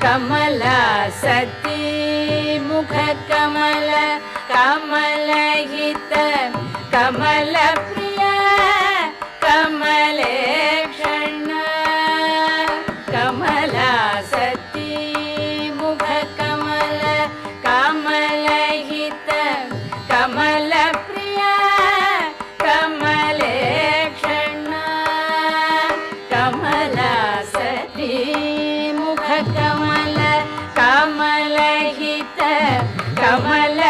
कमला सती मुख कमल कमलहित कमल प्रिय कमलेक्षण कमला सती मुख कमल कमलहित कमल प्रिय कमलेक्षण कमला सती मुख कमल कमलहित कमल